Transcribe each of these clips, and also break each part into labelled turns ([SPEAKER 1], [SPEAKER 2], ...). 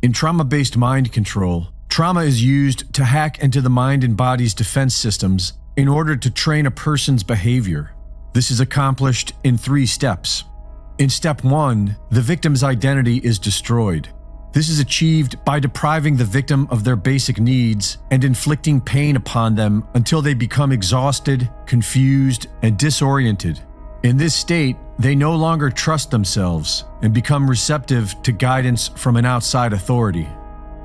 [SPEAKER 1] In trauma-based mind control, trauma is used to hack into the mind and body's defense systems in order to train a person's behavior. This is accomplished in 3 steps. In step 1, the victim's identity is destroyed. This is achieved by depriving the victim of their basic needs and inflicting pain upon them until they become exhausted, confused, and disoriented. In this state, they no longer trust themselves and become receptive to guidance from an outside authority.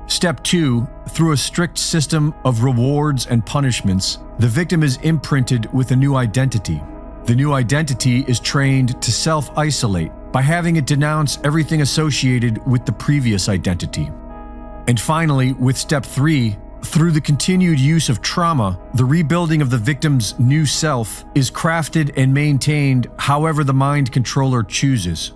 [SPEAKER 1] Step 2, through a strict system of rewards and punishments, the victim is imprinted with a new identity. The new identity is trained to self-isolate by having it denounce everything associated with the previous identity. And finally, with step 3, through the continued use of trauma, the rebuilding of the victim's new self is crafted and maintained however the mind controller chooses.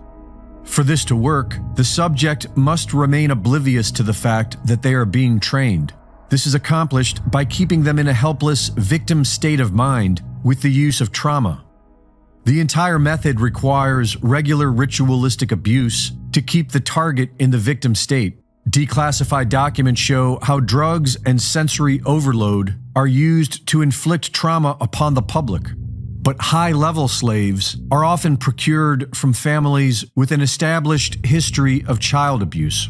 [SPEAKER 1] For this to work, the subject must remain oblivious to the fact that they are being trained. This is accomplished by keeping them in a helpless victim state of mind with the use of trauma. The entire method requires regular ritualistic abuse to keep the target in the victim state. Declassified documents show how drugs and sensory overload are used to inflict trauma upon the public. But high-level slaves are often procured from families with an established history of child abuse.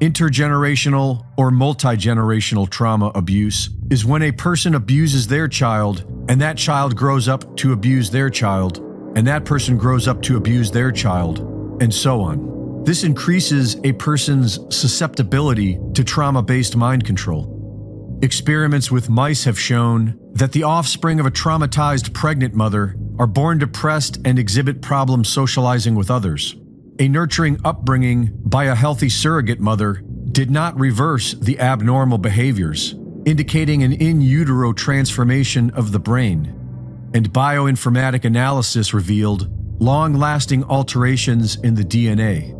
[SPEAKER 1] Intergenerational or multi-generational trauma abuse is when a person abuses their child, and that child grows up to abuse their child, and that person grows up to abuse their child, and so on. This increases a person's susceptibility to trauma-based mind control. Experiments with mice have shown that the offspring of a traumatized pregnant mother are born depressed and exhibit problems socializing with others. A nurturing upbringing by a healthy surrogate mother did not reverse the abnormal behaviors, indicating an in utero transformation of the brain. And bioinformatic analysis revealed long-lasting alterations in the DNA.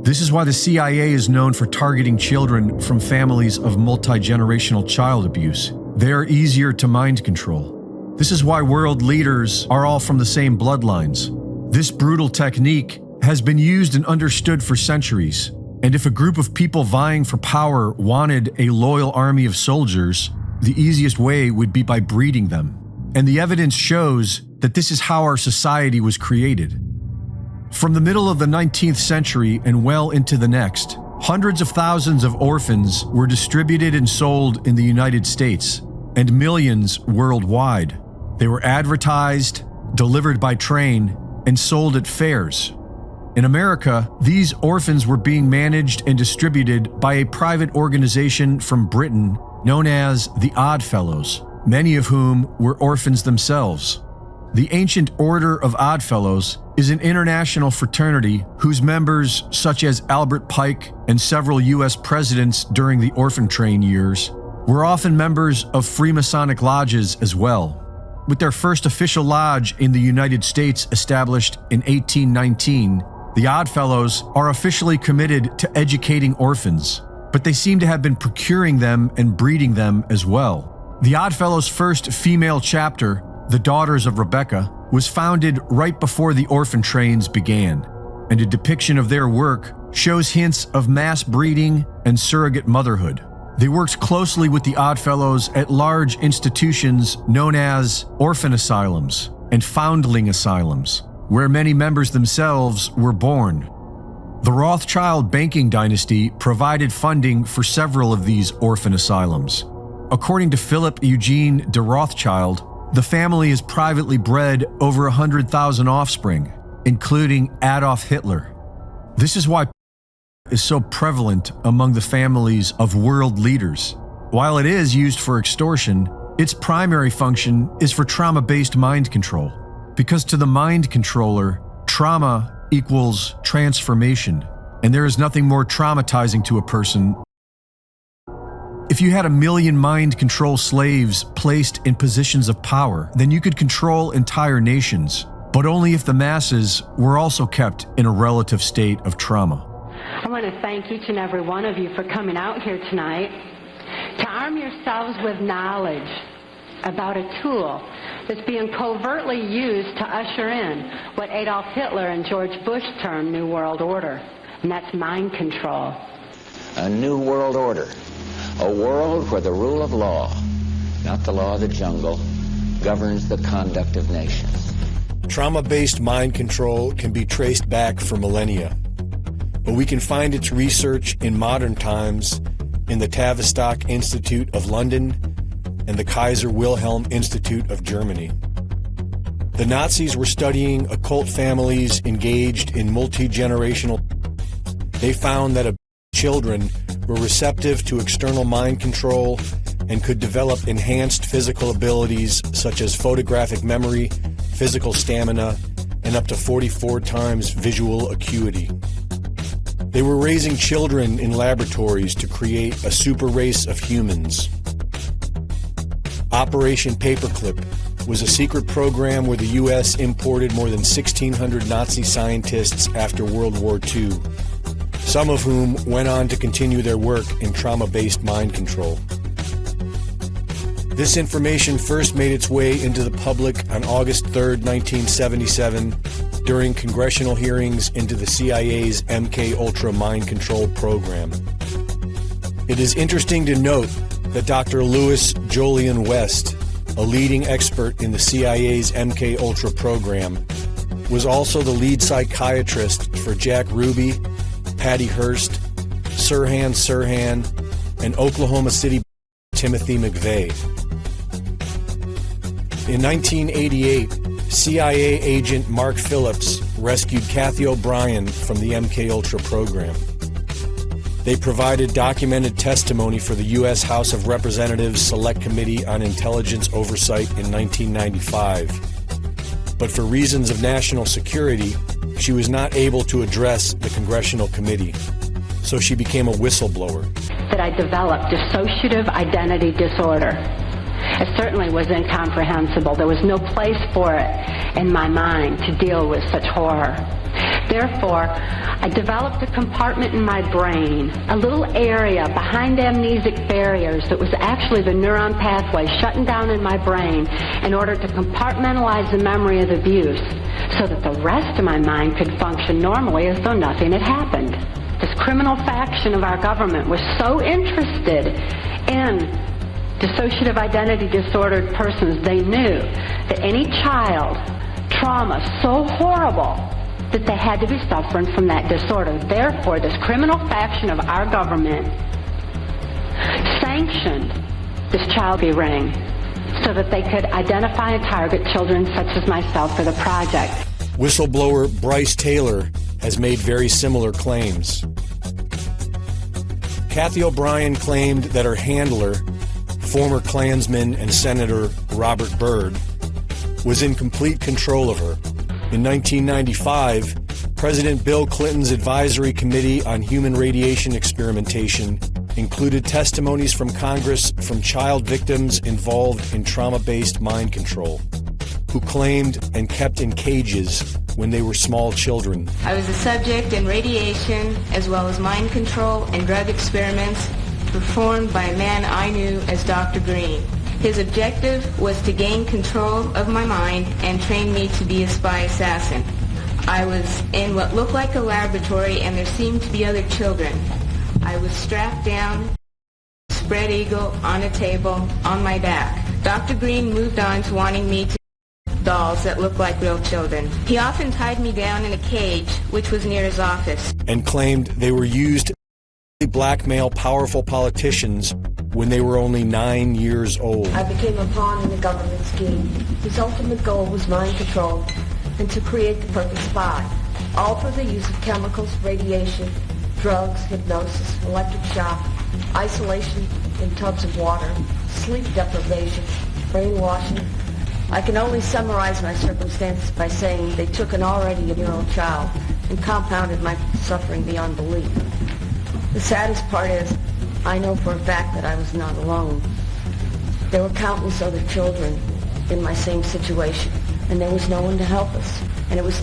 [SPEAKER 1] This is why the CIA is known for targeting children from families of multi-generational child abuse. They are easier to mind control. This is why world leaders are all from the same bloodlines. This brutal technique has been used and understood for centuries. And if a group of people vying for power wanted a loyal army of soldiers, the easiest way would be by breeding them. And the evidence shows that this is how our society was created. From the middle of the 19th century and well into the next, hundreds of thousands of orphans were distributed and sold in the United States, and millions worldwide. They were advertised, delivered by train, and sold at fairs. In America, these orphans were being managed and distributed by a private organization from Britain known as the Oddfellows, many of whom were orphans themselves. The Ancient Order of Oddfellows is an international fraternity whose members, such as Albert Pike and several U.S. presidents during the orphan train years, were often members of Freemasonic lodges as well. With their first official lodge in the United States established in 1819, the Oddfellows are officially committed to educating orphans, but they seem to have been procuring them and breeding them as well. The Oddfellows' first female chapter, the Daughters of Rebecca, was founded right before the orphan trains began, and a depiction of their work shows hints of mass breeding and surrogate motherhood. They worked closely with the Oddfellows at large institutions known as orphan asylums and foundling asylums, where many members themselves were born. The Rothschild banking dynasty provided funding for several of these orphan asylums. According to Philip Eugene de Rothschild, the family has privately bred over 100,000 offspring, including Adolf Hitler. This is why is so prevalent among the families of world leaders. While it is used for extortion, its primary function is for trauma-based mind control. Because to the mind controller, trauma equals transformation, and there is nothing more traumatizing to a person. If you had 1 million mind control slaves placed in positions of power, then you could control entire nations, but only if the masses were also kept in a relative state of trauma.
[SPEAKER 2] I want to thank each and every one of you for coming out here tonight to arm yourselves with knowledge about a tool that's being covertly used to usher in what Adolf Hitler and George Bush termed New World Order, and that's mind control.
[SPEAKER 3] a new world order, a world where the rule of law, not the law of the jungle, governs the conduct of nations.
[SPEAKER 1] Trauma-based mind control can be traced back for millennia, but we can find its research in modern times in the Tavistock Institute of London and the Kaiser Wilhelm Institute of Germany. The Nazis were studying occult families engaged in multi-generational. They found that children were receptive to external mind control and could develop enhanced physical abilities such as photographic memory, physical stamina, and up to 44 times visual acuity. They were raising children in laboratories to create a super race of humans. Operation Paperclip was a secret program where the U.S. imported more than 1,600 Nazi scientists after World War II, some of whom went on to continue their work in trauma-based mind control. This information first made its way into the public on August 3, 1977, during congressional hearings into the CIA's MKUltra mind control program. It is interesting to note that Dr. Louis Jolyon West, a leading expert in the CIA's MKUltra program, was also the lead psychiatrist for Jack Ruby, Patty Hearst, Sirhan Sirhan, and Oklahoma City Timothy McVeigh. In 1988, CIA agent Mark Phillips rescued Kathy O'Brien from the MKUltra program. They provided documented testimony for the U.S. House of Representatives Select Committee on Intelligence Oversight in 1995. But for reasons of national security, she was not able to address the congressional committee, so she became a whistleblower.
[SPEAKER 2] That I developed dissociative identity disorder. It certainly was incomprehensible. There was no place for it in my mind to deal with such horror. Therefore, I developed a compartment in my brain, a little area behind amnesic barriers that was actually the neuron pathway shutting down in my brain in order to compartmentalize the memory of the abuse so that the rest of my mind could function normally as though nothing had happened. This criminal faction of our government was so interested in dissociative identity disordered persons, they knew that any child trauma so horrible that they had to be suffering from that disorder. Therefore, this criminal faction of our government sanctioned this child be ring so that they could identify and target children such as myself for the project.
[SPEAKER 1] Whistleblower Bryce Taylor has made very similar claims. Kathy O'Brien claimed that her handler, former Klansman and Senator Robert Byrd, was in complete control of her. In 1995, President Bill Clinton's Advisory Committee on Human Radiation Experimentation included testimonies from Congress from child victims involved in trauma-based mind control, who claimed and kept in cages when they were small children.
[SPEAKER 4] I was a subject in radiation as well as mind control and drug experiments performed by a man I knew as Dr. Green. His objective was to gain control of my mind and train me to be a spy assassin. I was in what looked like a laboratory and there seemed to be other children. I was strapped down, spread eagle, on a table, on my back. Dr. Green moved on to wanting me to dolls that looked like real children. He often tied me down in a cage, which was near his office,
[SPEAKER 1] and claimed they were used to blackmail powerful politicians when they were only 9 years old.
[SPEAKER 5] I became a pawn in the government scheme. His ultimate goal was mind control and to create the perfect spy, all through the use of chemicals, radiation, drugs, hypnosis, electric shock, isolation in tubs of water, sleep deprivation, brainwashing. I can only summarize my circumstances by saying they took an already a-year-old child and compounded my suffering beyond belief. The saddest part is, I know for a fact that I was not alone. There were countless other children in my same situation, and there was no one to help us. And it was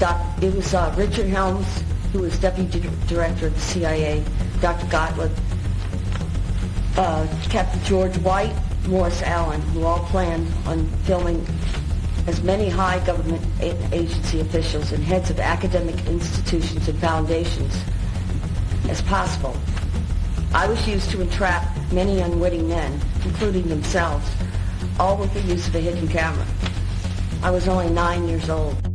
[SPEAKER 5] Richard Helms, who was Deputy Director of the CIA, Dr. Gottlieb, Captain George White, Morris Allen, who all planned on filming as many high government agency officials and heads of academic institutions and foundations as possible. I was used to entrap many unwitting men, including themselves, all with the use of a hidden camera. I was only 9 years old.